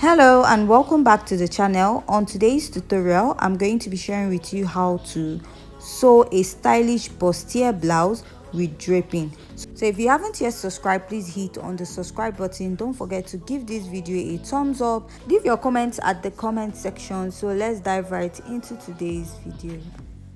Hello and welcome back to the channel. On today's tutorial, I'm going to be sharing with you how to sew a stylish bustier blouse with draping. So if you haven't yet subscribed, please hit on the subscribe button. Don't forget to give this video a thumbs up. Leave your comments at the comment section. So let's dive right into today's video.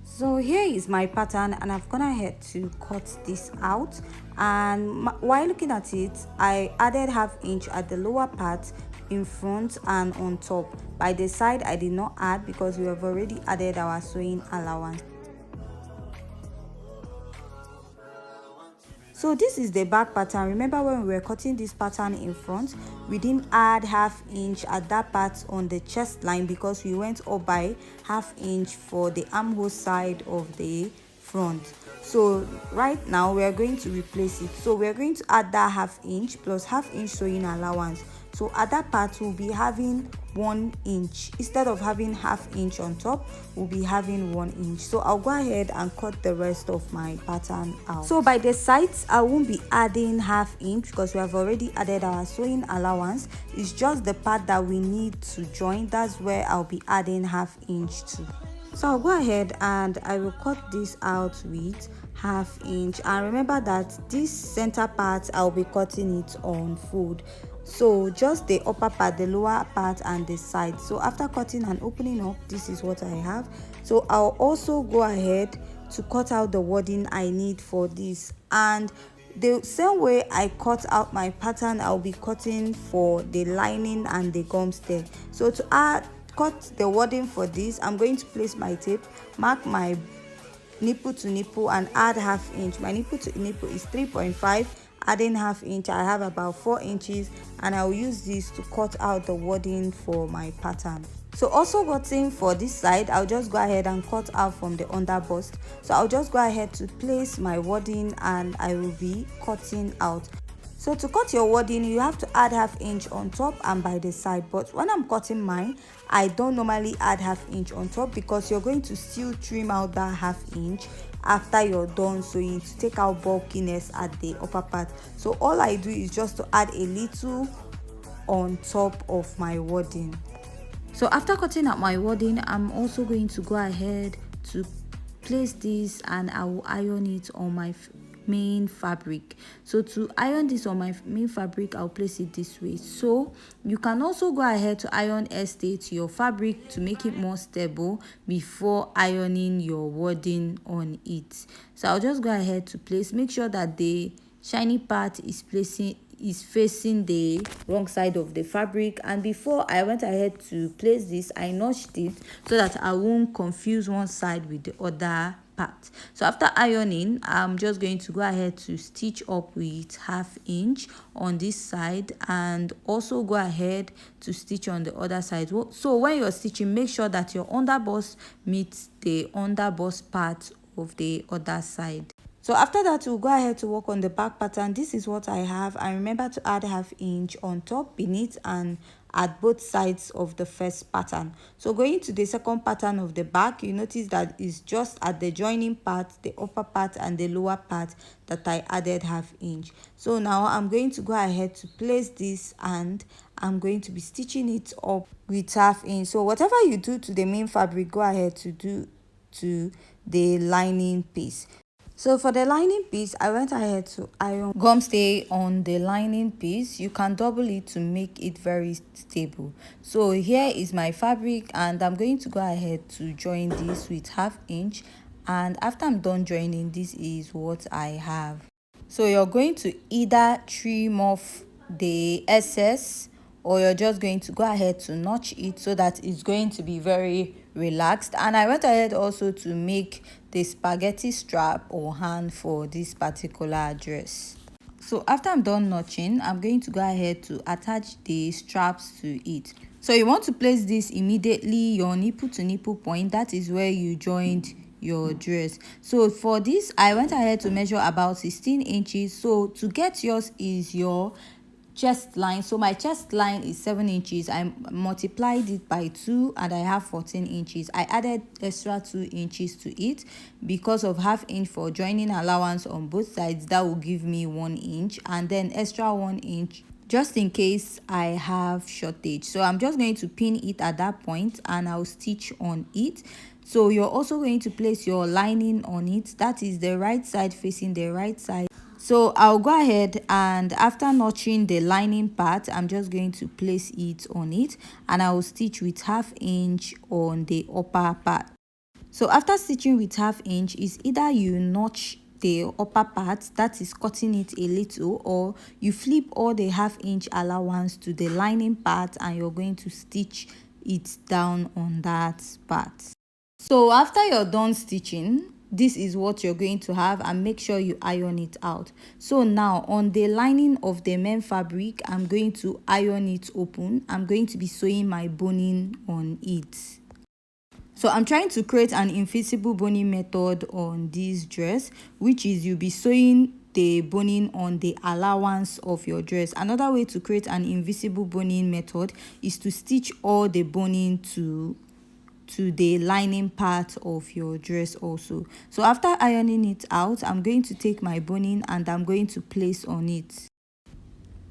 So here is my pattern and I've gone ahead to cut this out, and while looking at it, I added ½ inch at the lower part in front and on top. By the side I did not add because we have already added our sewing allowance. So this is the back pattern. Remember when we were cutting this pattern in front, we didn't add ½ inch at that part on the chest line because we went up by ½ inch for the armhole side of the front. So right now we are going to replace it. So we are going to add that ½ inch plus ½ inch sewing allowance. So at that part we'll be having 1 inch instead of having ½ inch on top. We'll be having 1 inch. So I'll go ahead and cut the rest of my pattern out. So by the sides I won't be adding ½ inch because we have already added our sewing allowance. It's just the part that we need to join, that's where I'll be adding ½ inch to. So I'll go ahead and I will cut this out with ½ inch, and remember that this center part I'll be cutting it on fold. So just the upper part, the lower part and the side. So after cutting and opening up, this is what I have. So I'll also go ahead to cut out the wording I need for this, and the same way I cut out my pattern, I'll be cutting for the lining and the gums there. So to cut the wording for this, I'm going to place my tape, mark my nipple to nipple and add ½ inch. My nipple to nipple is 3.5, adding ½ inch, I have about 4 inches, and I'll use this to cut out the wording for my pattern. So also cutting for this side, I'll just go ahead and cut out from the under bust. So I'll just go ahead to place my wording and I will be cutting out. So to cut your wording, you have to add ½ inch on top and by the side, but when I'm cutting mine, I don't normally add ½ inch on top because you're going to still trim out that ½ inch after you're done sewing to take out bulkiness at the upper part. So all I do is just to add a little on top of my wording. So after cutting out my wording, I'm also going to go ahead to place this and I will iron it on my main fabric. So to iron this on my main fabric, I'll place it this way. So you can also go ahead to iron to your fabric to make it more stable before ironing your wording on it. So I'll just go ahead to place, make sure that the shiny part is facing the wrong side of the fabric, and before I went ahead to place this, I notched it so that I won't confuse one side with the other part. So after ironing, I'm just going to go ahead to stitch up with ½ inch on this side and also go ahead to stitch on the other side. So when you're stitching, make sure that your underbust meets the underbust part of the other side. So after that, we'll go ahead to work on the back pattern. This is what I have. And remember to add ½ inch on top, beneath, and at both sides of the first pattern. So going to the second pattern of the back, you notice that it's just at the joining part, the upper part and the lower part, that I added ½ inch. So now I'm going to go ahead to place this and I'm going to be stitching it up with ½ inch. So whatever you do to the main fabric, go ahead to do to the lining piece. So for the lining piece, I went ahead to iron gum stay on the lining piece. You can double it to make it very stable. So here is my fabric and I'm going to go ahead to join this with ½ inch, and after I'm done joining, this is what I have. So you're going to either trim off the excess or you're just going to go ahead to notch it so that it's going to be very relaxed. And I went ahead also to make the spaghetti strap or hand for this particular dress. So after I'm done notching, I'm going to go ahead to attach the straps to it. So you want to place this immediately your nipple to nipple point, that is where you joined your dress. So for this, I went ahead to measure about 16 inches. So to get yours is your chest line. So my chest line is 7 inches. I multiplied it by 2 and I have 14 inches. I added extra 2 inches to it because of ½ inch for joining allowance on both sides. That will give me 1 inch, and then extra 1 inch just in case I have shortage. So I'm just going to pin it at that point and I'll stitch on it. So you're also going to place your lining on it, that is the right side facing the right side. So I'll go ahead and after notching the lining part, I'm just going to place it on it and I will stitch with 1/2 inch on the upper part. So after stitching with 1/2 inch, is either you notch the upper part, that is cutting it a little, or you flip all the 1/2 inch allowance to the lining part and you're going to stitch it down on that part. So after you're done stitching, this is what you're going to have, and make sure you iron it out. So now on the lining of the main fabric, I'm going to iron it open. I'm going to be sewing my boning on it. So I'm trying to create an invisible boning method on this dress, which is you'll be sewing the boning on the allowance of your dress. Another way to create an invisible boning method is to stitch all the boning to the lining part of your dress also. So after ironing it out, I'm going to take my boning and I'm going to place on it.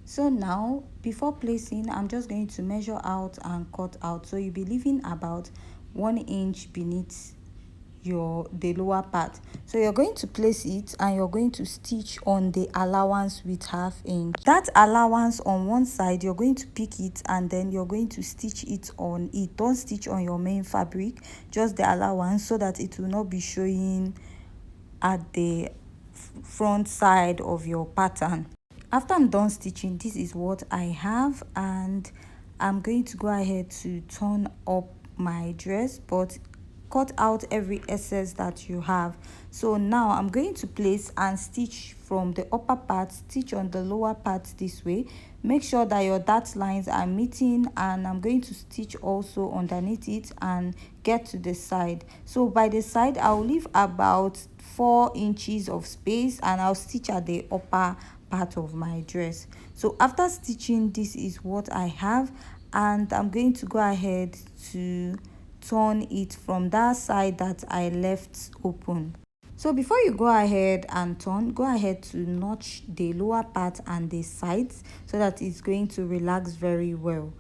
So now before placing, I'm just going to measure out and cut out. So you'll be leaving about 1 inch beneath the lower part. So you're going to place it and you're going to stitch on the allowance with 1/2 inch. That allowance on one side, you're going to pick it and then you're going to stitch it on it. Don't stitch on your main fabric, just the allowance, so that it will not be showing at the front side of your pattern. After I'm done stitching, this is what I have, and I'm going to go ahead to turn up my dress, but cut out every excess that you have. So now I'm going to place and stitch from the upper part, stitch on the lower part this way. Make sure that your dart lines are meeting, and I'm going to stitch also underneath it and get to the side. So by the side, I'll leave about 4 inches of space and I'll stitch at the upper part of my dress. So after stitching, this is what I have, and I'm going to go ahead to turn it from that side that I left open. So before you go ahead and turn, go ahead to notch the lower part and the sides so that it's going to relax very well.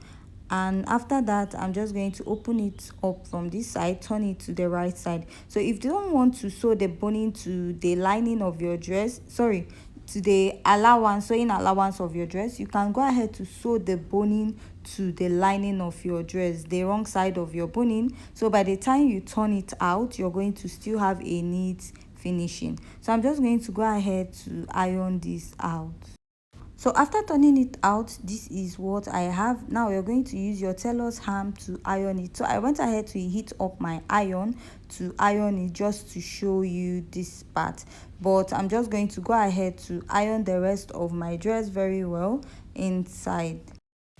And after that, I'm just going to open it up from this side, turn it to the right side. So if you don't want to sew the boning to the lining of your dress, sorry, to the allowance, sewing allowance of your dress, you can go ahead to sew the boning to the lining of your dress, the wrong side of your boning. So by the time you turn it out, you're going to still have a neat finishing. So I'm just going to go ahead to iron this out. So after turning it out, this is what I have. Now you're going to use your tailor's ham to iron it. So I went ahead to heat up my iron to iron it just to show you this part, but I'm just going to go ahead to iron the rest of my dress very well inside.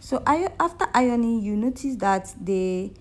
So after ironing, you notice that the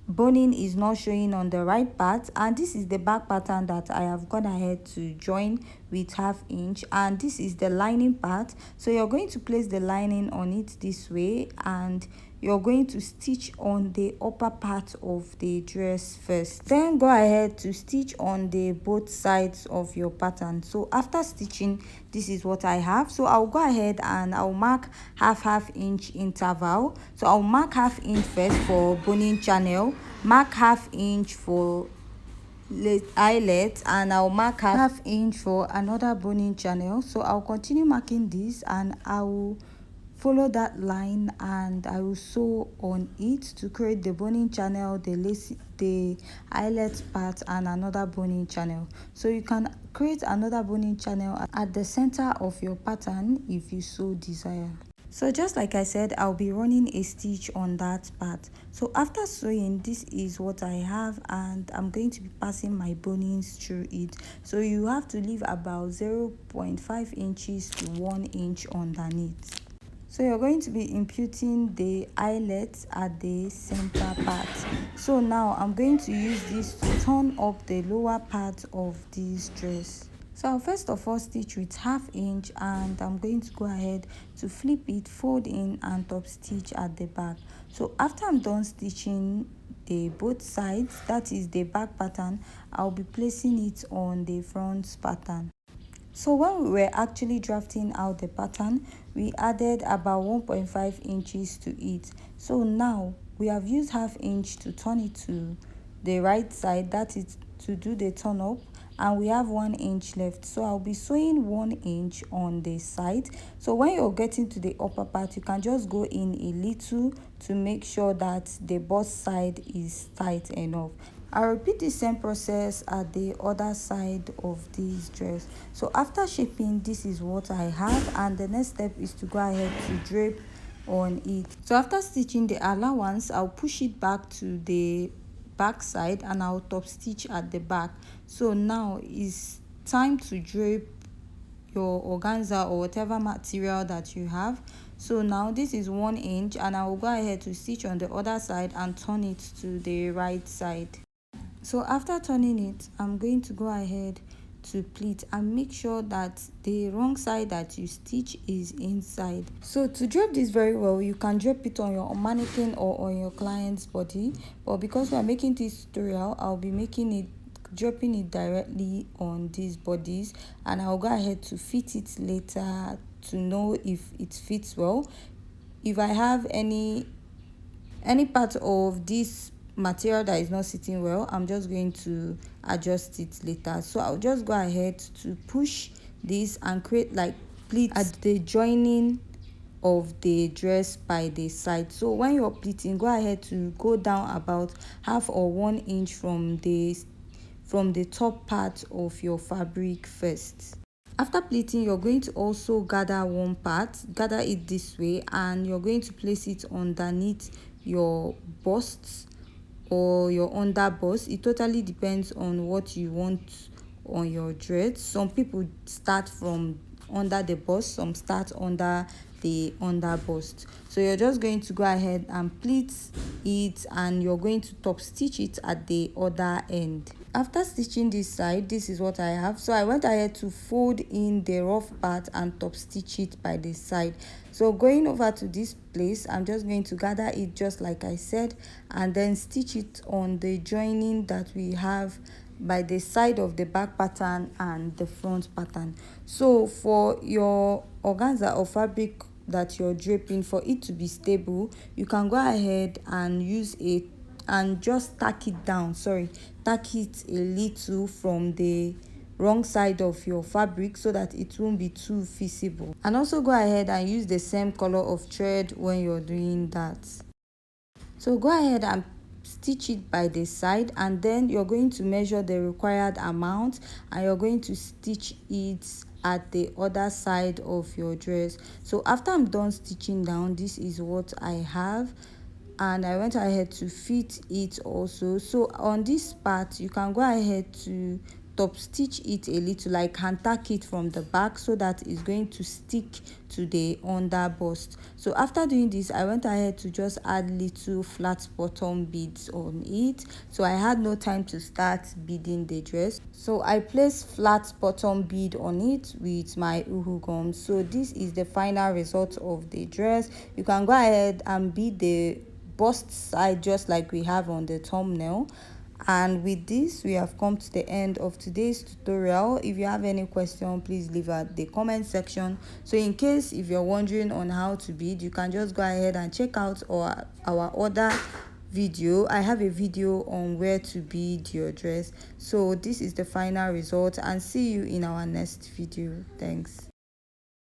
boning is not showing on the right part, and this is the back pattern that I have gone ahead to join with 1/2 inch, and this is the lining part. So you're going to place the lining on it this way, and you're going to stitch on the upper part of the dress first, then go ahead to stitch on the both sides of your pattern. So after stitching, this is what I have. So I'll go ahead and I'll mark 1/2 inch interval. So I'll mark 1/2 inch first for boning channel, mark 1/2 inch for eyelet, and I'll mark 1/2 inch for another boning channel. So I'll continue marking this and I will follow that line and I will sew on it to create the boning channel, the eyelet part, and another boning channel. So you can create another boning channel at the center of your pattern if you so desire. So just like I said, I'll be running a stitch on that part. So after sewing, this is what I have, and I'm going to be passing my bonings through it. So you have to leave about 0.5 inches to 1 inch underneath. So you're going to be imputing the eyelet at the center part. So now I'm going to use this to turn up the lower part of this dress. So I'll first of all stitch with 1/2 inch, and I'm going to go ahead to flip it, fold in, and top stitch at the back. So after I'm done stitching the both sides, that is the back pattern, I'll be placing it on the front pattern. So when we were actually drafting out the pattern, we added about 1.5 inches to it. So now we have used half inch to turn it to the right side, that is to do the turn up, and we have 1 inch left. So I'll be sewing 1 inch on the side. So when you're getting to the upper part, you can just go in a little to make sure that the bust side is tight enough. I'll repeat the same process at the other side of this dress. So after shaping, this is what I have, and the next step is to go ahead to drape on it. So after stitching the allowance, I'll push it back to the back side and I'll top stitch at the back. So now it's time to drape your organza or whatever material that you have. So now this is 1 inch, and I will go ahead to stitch on the other side and turn it to the right side. So after turning it, I'm going to go ahead to pleat and make sure that the wrong side that you stitch is inside. So to drape this very well, you can drape it on your mannequin or on your client's body, but because we are making this tutorial, I'll be draping it directly on these bodies, and I'll go ahead to fit it later to know if it fits well. If I have any part of this material that is not sitting well, I'm just going to adjust it later. So I'll just go ahead to push this and create like pleats at the joining of the dress by the side. So when you're pleating, go ahead to go down about half or 1 inch from the top part of your fabric first. After pleating, you're going to also gather one part, gather it this way, and you're going to place it underneath your bust or your under bust. It totally depends on what you want on your dress. Some people start from under the bust, some start under the under bust. So you're just going to go ahead and pleat it, and you're going to top stitch it at the other end. After stitching this side, this is what I have. So I went ahead to fold in the rough part and top stitch it by the side. So going over to this place, I'm just going to gather it just like I said, and then stitch it on the joining that we have by the side of the back pattern and the front pattern. So for your organza or fabric that you're draping, for it to be stable, you can go ahead and use it and just tack it down, tack it a little from the wrong side of your fabric so that it won't be too visible. And also go ahead and use the same color of thread when you're doing that. So go ahead and stitch it by the side, and then you're going to measure the required amount and you're going to stitch it at the other side of your dress. So after I'm done stitching down, this is what I have, and I went ahead to fit it also. So on this part, you can go ahead to top stitch it a little, like hand tack it from the back so that it's going to stick to the under bust. So after doing this, I went ahead to just add little flat bottom beads on it. So I had no time to start beading the dress, so I placed flat bottom bead on it with my uhu gum. So this is the final result of the dress. You can go ahead and bead the bust side just like we have on the thumbnail. And with this, we have come to the end of today's tutorial. If you have any question, please leave at the comment section. So in case if you're wondering on how to bead, you can just go ahead and check out our other video. I have a video on where to bead your dress. So this is the final result, and see you in our next video. Thanks.